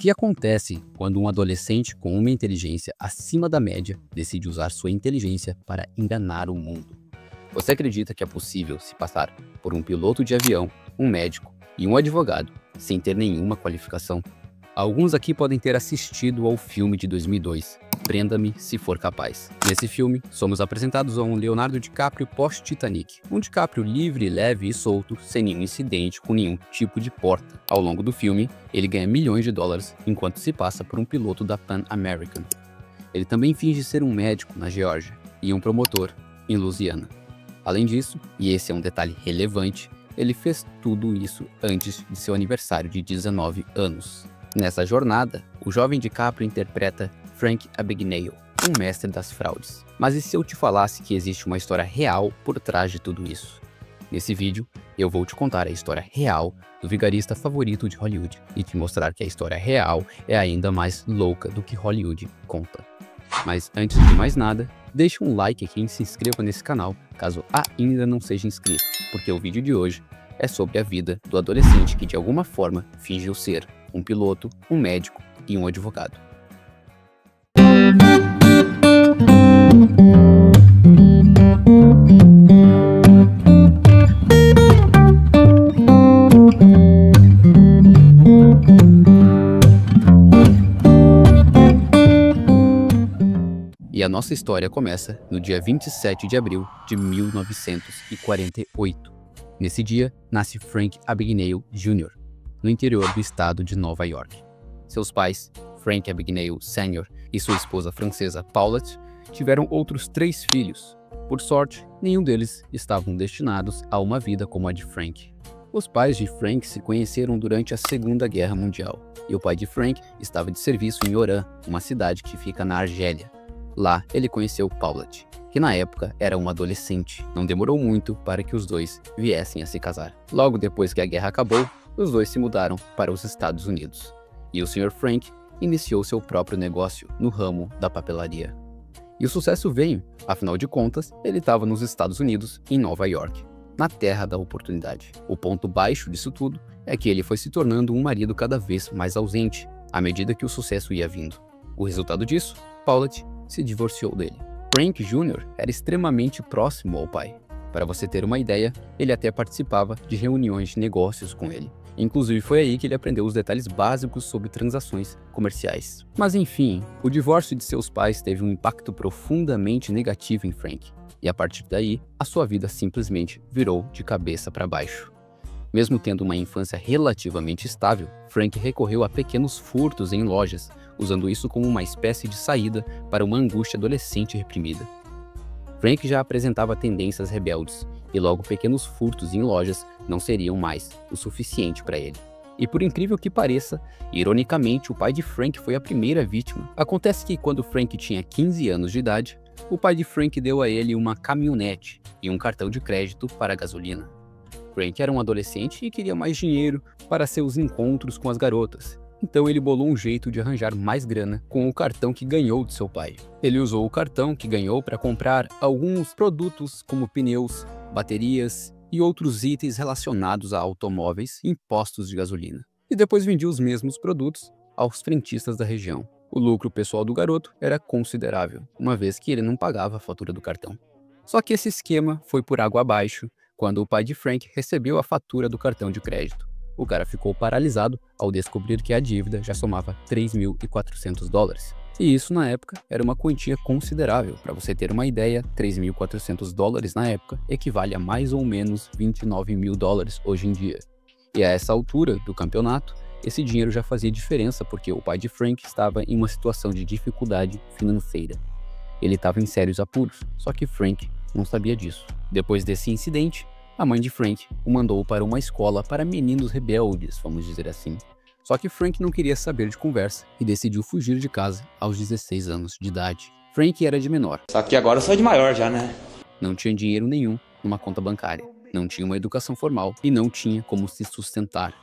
que acontece quando um adolescente com uma inteligência acima da média decide usar sua inteligência para enganar o mundo? Você acredita que é possível se passar por um piloto de avião, um médico e um advogado sem ter nenhuma qualificação? Alguns aqui podem ter assistido ao filme de 2002, Prenda-me se for capaz. Nesse filme, somos apresentados a um Leonardo DiCaprio pós-Titanic. Um DiCaprio livre, leve e solto, sem nenhum incidente com nenhum tipo de porta. Ao longo do filme, ele ganha milhões de dólares enquanto se passa por um piloto da Pan American. Ele também finge ser um médico na Geórgia e um promotor em Louisiana. Além disso, e esse é um detalhe relevante, ele fez tudo isso antes de seu aniversário de 19 anos. Nessa jornada, o jovem DiCaprio interpreta Frank Abagnale, um mestre das fraudes. Mas e se eu te falasse que existe uma história real por trás de tudo isso? Nesse vídeo, eu vou te contar a história real do vigarista favorito de Hollywood e te mostrar que a história real é ainda mais louca do que Hollywood conta. Mas antes de mais nada, deixe um like aqui e se inscreva nesse canal, caso ainda não seja inscrito, porque o vídeo de hoje é sobre a vida do adolescente que de alguma forma fingiu ser um piloto, um médico e um advogado. E a nossa história começa no dia 27 de abril de 1948. Nesse dia, nasce Frank Abagnale Jr., no interior do estado de Nova York. Seus pais, Frank Abagnale Sr. e sua esposa francesa Paulette, tiveram outros 3 filhos. Por sorte, nenhum deles estavam destinados a uma vida como a de Frank. Os pais de Frank se conheceram durante a Segunda Guerra Mundial, e o pai de Frank estava de serviço em Oran, uma cidade que fica na Argélia. Lá, ele conheceu Paulette, que na época era uma adolescente. Não demorou muito para que os dois viessem a se casar. Logo depois que a guerra acabou, os dois se mudaram para os Estados Unidos. E o Sr. Frank iniciou seu próprio negócio no ramo da papelaria. E o sucesso veio, afinal de contas, ele estava nos Estados Unidos, em Nova York, na terra da oportunidade. O ponto baixo disso tudo é que ele foi se tornando um marido cada vez mais ausente, à medida que o sucesso ia vindo. O resultado disso, Paulette se divorciou dele. Frank Jr. era extremamente próximo ao pai. Para você ter uma ideia, ele até participava de reuniões de negócios com ele. Inclusive foi aí que ele aprendeu os detalhes básicos sobre transações comerciais. Mas enfim, o divórcio de seus pais teve um impacto profundamente negativo em Frank. E a partir daí, a sua vida simplesmente virou de cabeça para baixo. Mesmo tendo uma infância relativamente estável, Frank recorreu a pequenos furtos em lojas, usando isso como uma espécie de saída para uma angústia adolescente reprimida. Frank já apresentava tendências rebeldes, e logo pequenos furtos em lojas não seriam mais o suficiente para ele. E por incrível que pareça, ironicamente, o pai de Frank foi a primeira vítima. Acontece que quando Frank tinha 15 anos de idade, o pai de Frank deu a ele uma caminhonete e um cartão de crédito para gasolina. Frank era um adolescente e queria mais dinheiro para seus encontros com as garotas. Então ele bolou um jeito de arranjar mais grana com o cartão que ganhou de seu pai. Ele usou o cartão que ganhou para comprar alguns produtos como pneus, baterias e outros itens relacionados a automóveis em postos de gasolina. E depois vendia os mesmos produtos aos frentistas da região. O lucro pessoal do garoto era considerável, uma vez que ele não pagava a fatura do cartão. Só que esse esquema foi por água abaixo quando o pai de Frank recebeu a fatura do cartão de crédito. O cara ficou paralisado ao descobrir que a dívida já somava 3.400 dólares. E isso na época era uma quantia considerável. Para você ter uma ideia, 3.400 dólares na época equivale a mais ou menos 29 mil dólares hoje em dia. E a essa altura do campeonato, esse dinheiro já fazia diferença porque o pai de Frank estava em uma situação de dificuldade financeira. Ele estava em sérios apuros, só que Frank não sabia disso. Depois desse incidente, a mãe de Frank o mandou para uma escola para meninos rebeldes, vamos dizer assim. Só que Frank não queria saber de conversa e decidiu fugir de casa aos 16 anos de idade. Frank era de menor. Só que agora eu sou de maior já, né? Não tinha dinheiro nenhum numa conta bancária, não tinha uma educação formal e não tinha como se sustentar.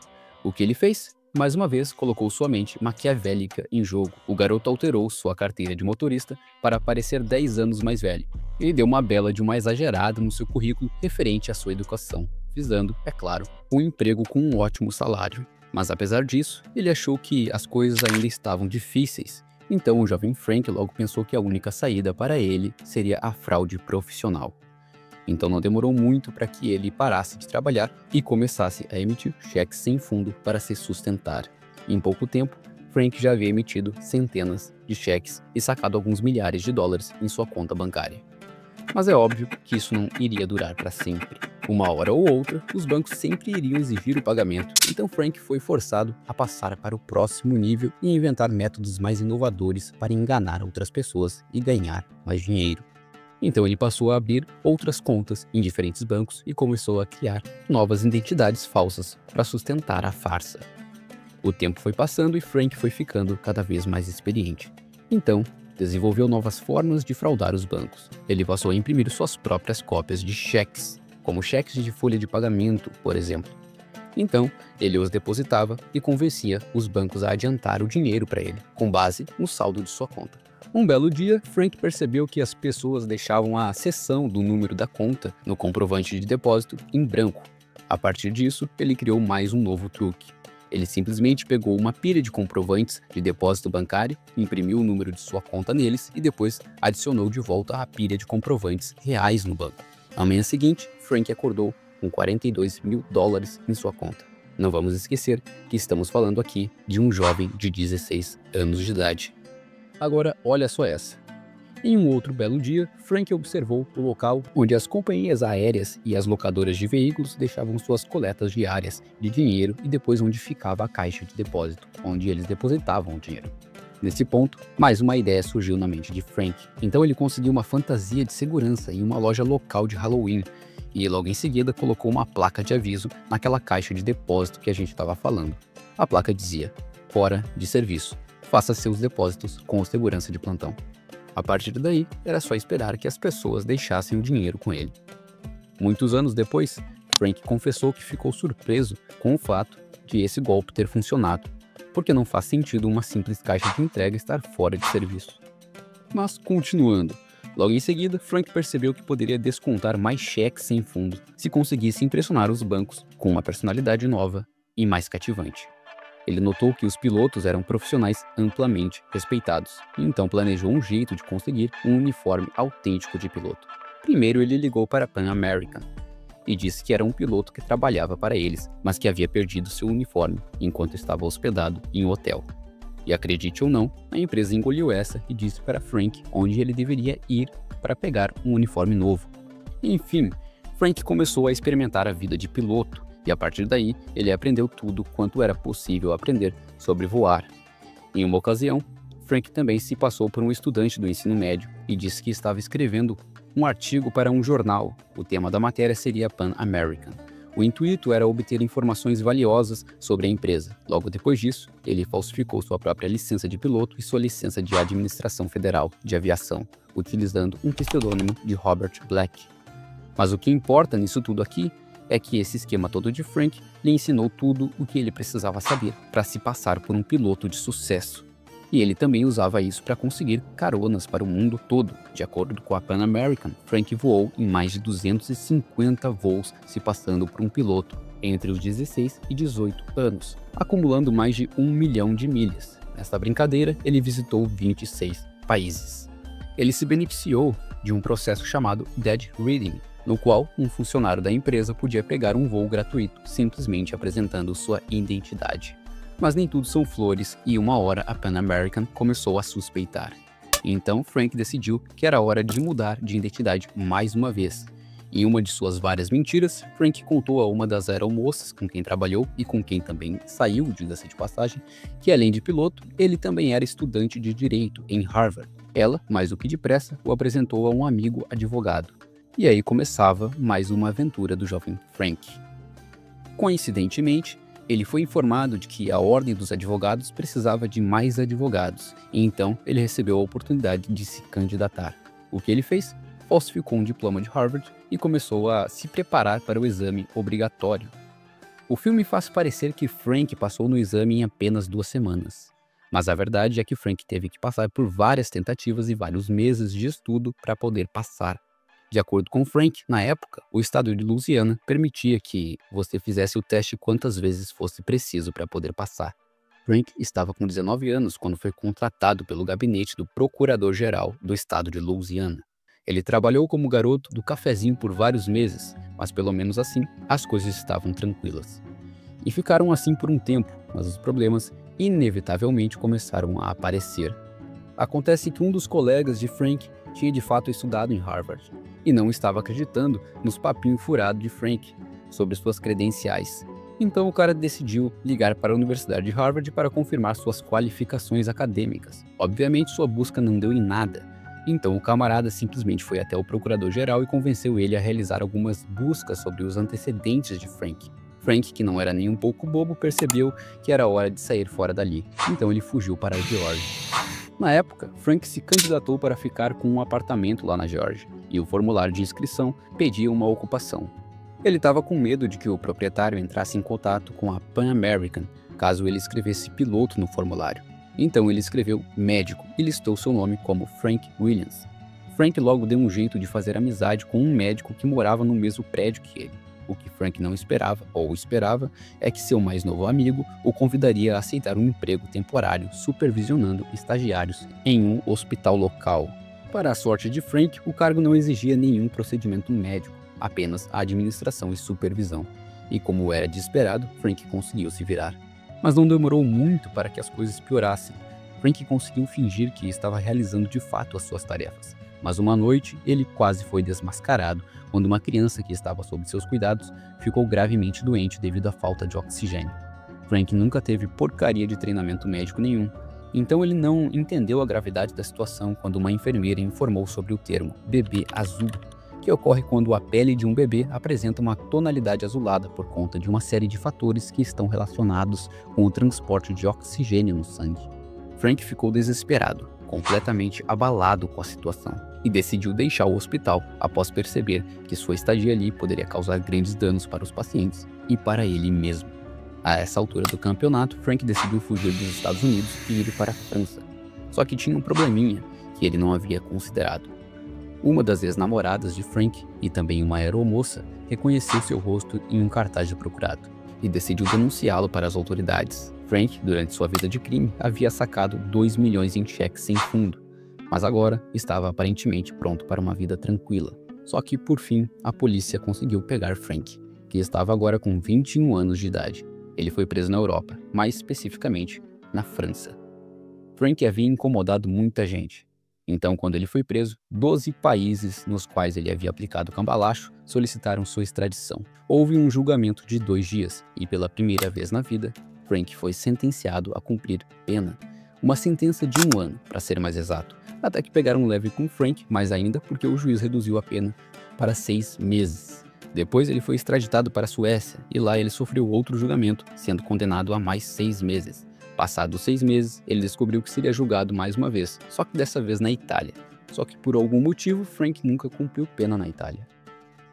O que ele fez? Mais uma vez, colocou sua mente maquiavélica em jogo. O garoto alterou sua carteira de motorista para parecer 10 anos mais velho e deu uma bela de uma exagerada no seu currículo referente à sua educação, visando, é claro, um emprego com um ótimo salário. Mas apesar disso, ele achou que as coisas ainda estavam difíceis. Então o jovem Frank logo pensou que a única saída para ele seria a fraude profissional. Então não demorou muito para que ele parasse de trabalhar e começasse a emitir cheques sem fundo para se sustentar. Em pouco tempo, Frank já havia emitido centenas de cheques e sacado alguns milhares de dólares em sua conta bancária. Mas é óbvio que isso não iria durar para sempre. Uma hora ou outra, os bancos sempre iriam exigir o pagamento, então Frank foi forçado a passar para o próximo nível e inventar métodos mais inovadores para enganar outras pessoas e ganhar mais dinheiro. Então ele passou a abrir outras contas em diferentes bancos e começou a criar novas identidades falsas para sustentar a farsa. O tempo foi passando e Frank foi ficando cada vez mais experiente. Então, desenvolveu novas formas de fraudar os bancos. Ele passou a imprimir suas próprias cópias de cheques, como cheques de folha de pagamento, por exemplo. Então, ele os depositava e convencia os bancos a adiantar o dinheiro para ele, com base no saldo de sua conta. Um belo dia, Frank percebeu que as pessoas deixavam a seção do número da conta no comprovante de depósito em branco. A partir disso, ele criou mais um novo truque. Ele simplesmente pegou uma pilha de comprovantes de depósito bancário, imprimiu o número de sua conta neles e depois adicionou de volta a pilha de comprovantes reais no banco. Na manhã seguinte, Frank acordou com 42 mil dólares em sua conta. Não vamos esquecer que estamos falando aqui de um jovem de 16 anos de idade. Agora, olha só essa. Em um outro belo dia, Frank observou o local onde as companhias aéreas e as locadoras de veículos deixavam suas coletas diárias de dinheiro e depois onde ficava a caixa de depósito, onde eles depositavam o dinheiro. Nesse ponto, mais uma ideia surgiu na mente de Frank. Então ele conseguiu uma fantasia de segurança em uma loja local de Halloween e logo em seguida colocou uma placa de aviso naquela caixa de depósito que a gente estava falando. A placa dizia: "Fora de serviço. Faça seus depósitos com o segurança de plantão." A partir daí, era só esperar que as pessoas deixassem o dinheiro com ele. Muitos anos depois, Frank confessou que ficou surpreso com o fato de esse golpe ter funcionado, porque não faz sentido uma simples caixa de entrega estar fora de serviço. Mas continuando, logo em seguida, Frank percebeu que poderia descontar mais cheques sem fundo se conseguisse impressionar os bancos com uma personalidade nova e mais cativante. Ele notou que os pilotos eram profissionais amplamente respeitados, e então planejou um jeito de conseguir um uniforme autêntico de piloto. Primeiro ele ligou para a Pan American e disse que era um piloto que trabalhava para eles, mas que havia perdido seu uniforme enquanto estava hospedado em um hotel. E acredite ou não, a empresa engoliu essa e disse para Frank onde ele deveria ir para pegar um uniforme novo. Enfim, Frank começou a experimentar a vida de piloto, e a partir daí, ele aprendeu tudo quanto era possível aprender sobre voar. Em uma ocasião, Frank também se passou por um estudante do ensino médio e disse que estava escrevendo um artigo para um jornal. O tema da matéria seria Pan American. O intuito era obter informações valiosas sobre a empresa. Logo depois disso, ele falsificou sua própria licença de piloto e sua licença de administração federal de aviação, utilizando um pseudônimo de Robert Black. Mas o que importa nisso tudo aqui é que esse esquema todo de Frank lhe ensinou tudo o que ele precisava saber para se passar por um piloto de sucesso. E ele também usava isso para conseguir caronas para o mundo todo. De acordo com a Pan American, Frank voou em mais de 250 voos se passando por um piloto entre os 16 e 18 anos, acumulando mais de 1 milhão de milhas. Nesta brincadeira, ele visitou 26 países. Ele se beneficiou de um processo chamado Dead Reading, no qual um funcionário da empresa podia pegar um voo gratuito, simplesmente apresentando sua identidade. Mas nem tudo são flores e uma hora a Pan American começou a suspeitar. Então Frank decidiu que era hora de mudar de identidade mais uma vez. Em uma de suas várias mentiras, Frank contou a uma das aeromoças com quem trabalhou e com quem também saiu, diga-se de passagem, que além de piloto, ele também era estudante de direito em Harvard. Ela, mais do que depressa, o apresentou a um amigo advogado. E aí começava mais uma aventura do jovem Frank. Coincidentemente, ele foi informado de que a Ordem dos Advogados precisava de mais advogados, e então ele recebeu a oportunidade de se candidatar. O que ele fez? Falsificou um diploma de Harvard e começou a se preparar para o exame obrigatório. O filme faz parecer que Frank passou no exame em apenas 2 semanas. Mas a verdade é que Frank teve que passar por várias tentativas e vários meses de estudo para poder passar. De acordo com Frank, na época, o estado de Louisiana permitia que você fizesse o teste quantas vezes fosse preciso para poder passar. Frank estava com 19 anos quando foi contratado pelo gabinete do procurador-geral do estado de Louisiana. Ele trabalhou como garoto do cafezinho por vários meses, mas pelo menos assim, as coisas estavam tranquilas. E ficaram assim por um tempo, mas os problemas inevitavelmente começaram a aparecer. Acontece que um dos colegas de Frank tinha de fato estudado em Harvard e não estava acreditando nos papinhos furados de Frank sobre suas credenciais. Então o cara decidiu ligar para a Universidade de Harvard para confirmar suas qualificações acadêmicas. Obviamente sua busca não deu em nada. Então o camarada simplesmente foi até o procurador-geral e convenceu ele a realizar algumas buscas sobre os antecedentes de Frank. Frank, que não era nem um pouco bobo, percebeu que era hora de sair fora dali. Então ele fugiu para a Geórgia. Na época, Frank se candidatou para ficar com um apartamento lá na Geórgia, e o formulário de inscrição pedia uma ocupação. Ele estava com medo de que o proprietário entrasse em contato com a Pan American, caso ele escrevesse piloto no formulário. Então ele escreveu médico e listou seu nome como Frank Williams. Frank logo deu um jeito de fazer amizade com um médico que morava no mesmo prédio que ele. O que Frank não esperava, ou esperava, é que seu mais novo amigo o convidaria a aceitar um emprego temporário supervisionando estagiários em um hospital local. Para a sorte de Frank, o cargo não exigia nenhum procedimento médico, apenas a administração e supervisão. E como era de esperado, Frank conseguiu se virar. Mas não demorou muito para que as coisas piorassem. Frank conseguiu fingir que estava realizando de fato as suas tarefas. Mas uma noite, ele quase foi desmascarado quando uma criança que estava sob seus cuidados ficou gravemente doente devido à falta de oxigênio. Frank nunca teve porcaria de treinamento médico nenhum, então ele não entendeu a gravidade da situação quando uma enfermeira informou sobre o termo bebê azul, que ocorre quando a pele de um bebê apresenta uma tonalidade azulada por conta de uma série de fatores que estão relacionados com o transporte de oxigênio no sangue. Frank ficou desesperado, completamente abalado com a situação, e decidiu deixar o hospital após perceber que sua estadia ali poderia causar grandes danos para os pacientes e para ele mesmo. A essa altura do campeonato, Frank decidiu fugir dos Estados Unidos e ir para a França. Só que tinha um probleminha que ele não havia considerado. Uma das ex-namoradas de Frank, e também uma aeromoça, reconheceu seu rosto em um cartaz de procurado e decidiu denunciá-lo para as autoridades. Frank, durante sua vida de crime, havia sacado 2 milhões em cheques sem fundo, mas agora estava aparentemente pronto para uma vida tranquila. Só que, por fim, a polícia conseguiu pegar Frank, que estava agora com 21 anos de idade. Ele foi preso na Europa, mais especificamente na França. Frank havia incomodado muita gente. Então, quando ele foi preso, 12 países nos quais ele havia aplicado cambalacho solicitaram sua extradição. Houve um julgamento de 2 dias e, pela primeira vez na vida, Frank foi sentenciado a cumprir pena. Uma sentença de 1 ano, para ser mais exato. Até que pegaram leve com Frank, mais ainda porque o juiz reduziu a pena para 6 meses. Depois ele foi extraditado para a Suécia e lá ele sofreu outro julgamento, sendo condenado a mais 6 meses. Passados 6 meses, ele descobriu que seria julgado mais uma vez, só que dessa vez na Itália. Só que por algum motivo, Frank nunca cumpriu pena na Itália.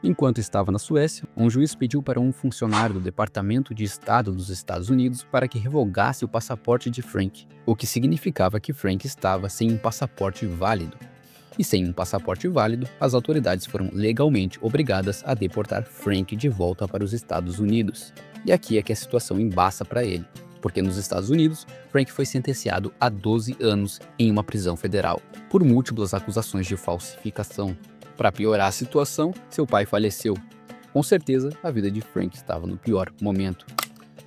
Enquanto estava na Suécia, um juiz pediu para um funcionário do Departamento de Estado dos Estados Unidos para que revogasse o passaporte de Frank, o que significava que Frank estava sem um passaporte válido. E sem um passaporte válido, as autoridades foram legalmente obrigadas a deportar Frank de volta para os Estados Unidos. E aqui é que a situação embaça para ele, porque nos Estados Unidos, Frank foi sentenciado a 12 anos em uma prisão federal, por múltiplas acusações de falsificação. Para piorar a situação, seu pai faleceu. Com certeza, a vida de Frank estava no pior momento.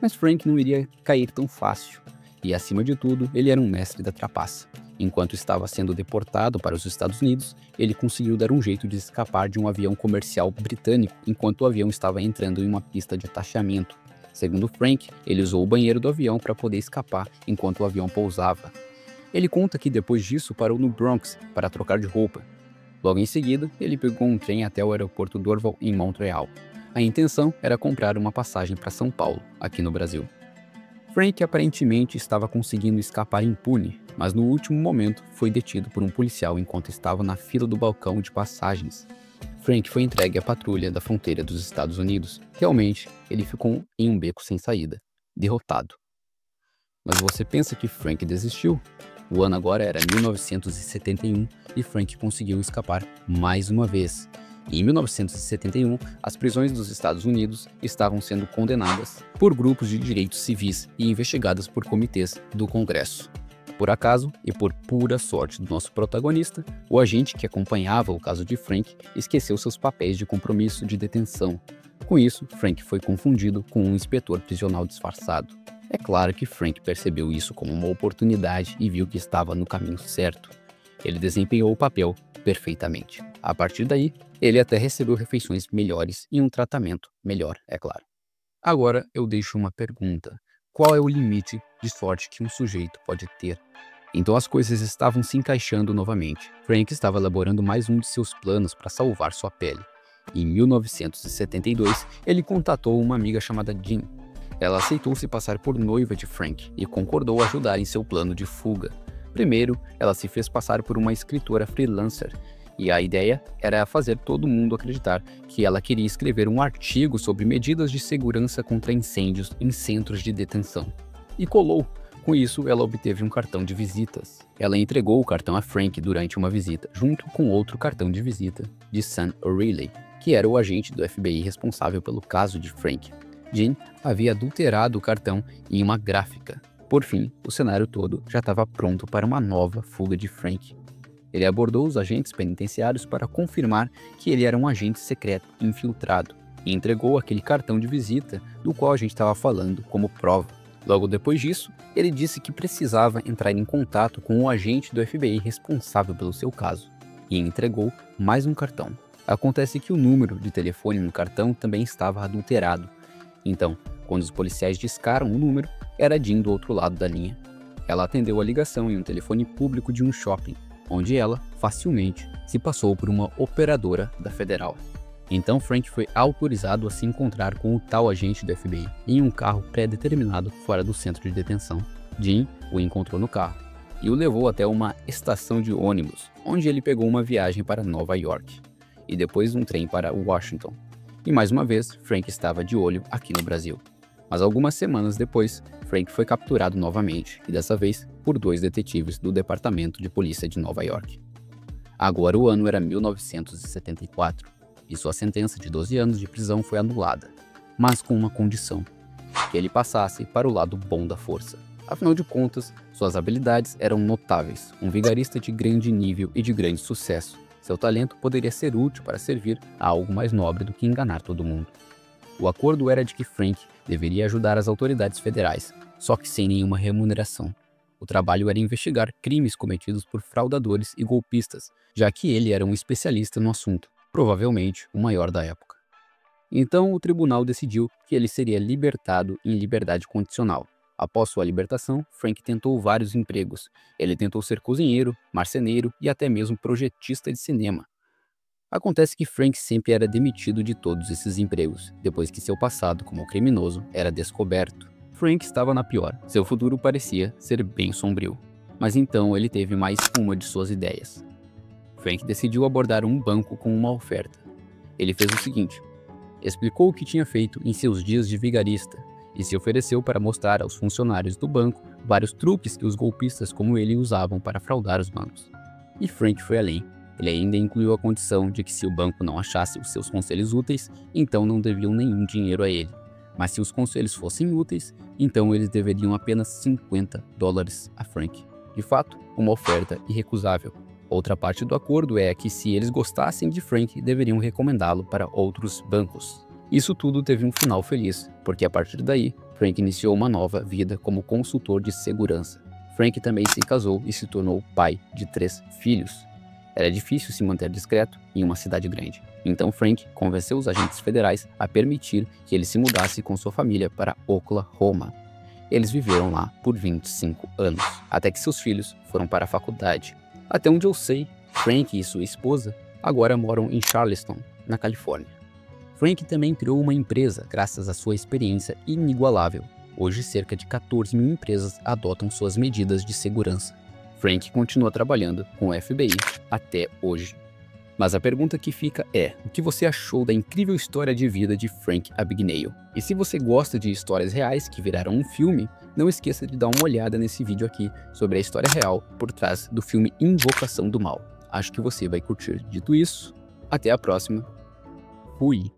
Mas Frank não iria cair tão fácil. E, acima de tudo, ele era um mestre da trapaça. Enquanto estava sendo deportado para os Estados Unidos, ele conseguiu dar um jeito de escapar de um avião comercial britânico enquanto o avião estava entrando em uma pista de atachamento. Segundo Frank, ele usou o banheiro do avião para poder escapar enquanto o avião pousava. Ele conta que depois disso parou no Bronx para trocar de roupa. Logo em seguida, ele pegou um trem até o aeroporto Dorval em Montreal. A intenção era comprar uma passagem para São Paulo, aqui no Brasil. Frank aparentemente estava conseguindo escapar impune, mas no último momento foi detido por um policial enquanto estava na fila do balcão de passagens. Frank foi entregue à patrulha da fronteira dos Estados Unidos. Realmente, ele ficou em um beco sem saída, derrotado. Mas você pensa que Frank desistiu? O ano agora era 1971 e Frank conseguiu escapar mais uma vez. Em 1971, as prisões dos Estados Unidos estavam sendo condenadas por grupos de direitos civis e investigadas por comitês do Congresso. Por acaso e por pura sorte do nosso protagonista, o agente que acompanhava o caso de Frank esqueceu seus papéis de compromisso de detenção. Com isso, Frank foi confundido com um inspetor prisional disfarçado. É claro que Frank percebeu isso como uma oportunidade e viu que estava no caminho certo. Ele desempenhou o papel perfeitamente. A partir daí, ele até recebeu refeições melhores e um tratamento melhor, é claro. Agora eu deixo uma pergunta. Qual é o limite de sorte que um sujeito pode ter? Então as coisas estavam se encaixando novamente. Frank estava elaborando mais um de seus planos para salvar sua pele. Em 1972, ele contatou uma amiga chamada Jean. Ela aceitou se passar por noiva de Frank e concordou ajudar em seu plano de fuga. Primeiro, ela se fez passar por uma escritora freelancer, e a ideia era fazer todo mundo acreditar que ela queria escrever um artigo sobre medidas de segurança contra incêndios em centros de detenção. E colou. Com isso, ela obteve um cartão de visitas. Ela entregou o cartão a Frank durante uma visita, junto com outro cartão de visita de Sam O'Reilly, que era o agente do FBI responsável pelo caso de Frank. Jean havia adulterado o cartão em uma gráfica. Por fim, o cenário todo já estava pronto para uma nova fuga de Frank. Ele abordou os agentes penitenciários para confirmar que ele era um agente secreto infiltrado e entregou aquele cartão de visita do qual a gente estava falando como prova. Logo depois disso, ele disse que precisava entrar em contato com o agente do FBI responsável pelo seu caso e entregou mais um cartão. Acontece que o número de telefone no cartão também estava adulterado. Então, quando os policiais discaram o número, era Jean do outro lado da linha. Ela atendeu a ligação em um telefone público de um shopping, onde ela, facilmente, se passou por uma operadora da Federal. Então Frank foi autorizado a se encontrar com o tal agente do FBI em um carro pré-determinado fora do centro de detenção. Jean o encontrou no carro e o levou até uma estação de ônibus, onde ele pegou uma viagem para Nova York e depois um trem para Washington. E mais uma vez, Frank estava de olho aqui no Brasil. Mas algumas semanas depois, Frank foi capturado novamente, e dessa vez por 2 detetives do Departamento de Polícia de Nova York. Agora o ano era 1974, e sua sentença de 12 anos de prisão foi anulada, mas com uma condição: que ele passasse para o lado bom da força. Afinal de contas, suas habilidades eram notáveis, um vigarista de grande nível e de grande sucesso. Seu talento poderia ser útil para servir a algo mais nobre do que enganar todo mundo. O acordo era de que Frank deveria ajudar as autoridades federais, só que sem nenhuma remuneração. O trabalho era investigar crimes cometidos por fraudadores e golpistas, já que ele era um especialista no assunto, provavelmente o maior da época. Então o tribunal decidiu que ele seria libertado em liberdade condicional. Após sua libertação, Frank tentou vários empregos. Ele tentou ser cozinheiro, marceneiro e até mesmo projetista de cinema. Acontece que Frank sempre era demitido de todos esses empregos, depois que seu passado como criminoso era descoberto. Frank estava na pior, seu futuro parecia ser bem sombrio. Mas então ele teve mais uma de suas ideias. Frank decidiu abordar um banco com uma oferta. Ele fez o seguinte: explicou o que tinha feito em seus dias de vigarista e se ofereceu para mostrar aos funcionários do banco vários truques que os golpistas como ele usavam para fraudar os bancos. E Frank foi além. Ele ainda incluiu a condição de que se o banco não achasse os seus conselhos úteis, então não deviam nenhum dinheiro a ele. Mas se os conselhos fossem úteis, então eles deveriam apenas $50 a Frank. De fato, uma oferta irrecusável. Outra parte do acordo é que se eles gostassem de Frank, deveriam recomendá-lo para outros bancos. Isso tudo teve um final feliz, porque a partir daí, Frank iniciou uma nova vida como consultor de segurança. Frank também se casou e se tornou pai de 3 filhos. Era difícil se manter discreto em uma cidade grande. Então Frank convenceu os agentes federais a permitir que ele se mudasse com sua família para Oklahoma. Eles viveram lá por 25 anos, até que seus filhos foram para a faculdade. Até onde eu sei, Frank e sua esposa agora moram em Charleston, na Califórnia. Frank também criou uma empresa graças à sua experiência inigualável. Hoje, cerca de 14 mil empresas adotam suas medidas de segurança. Frank continua trabalhando com o FBI até hoje. Mas a pergunta que fica é: o que você achou da incrível história de vida de Frank Abagnale? E se você gosta de histórias reais que viraram um filme, não esqueça de dar uma olhada nesse vídeo aqui sobre a história real por trás do filme Invocação do Mal. Acho que você vai curtir. Dito isso, até a próxima Rui.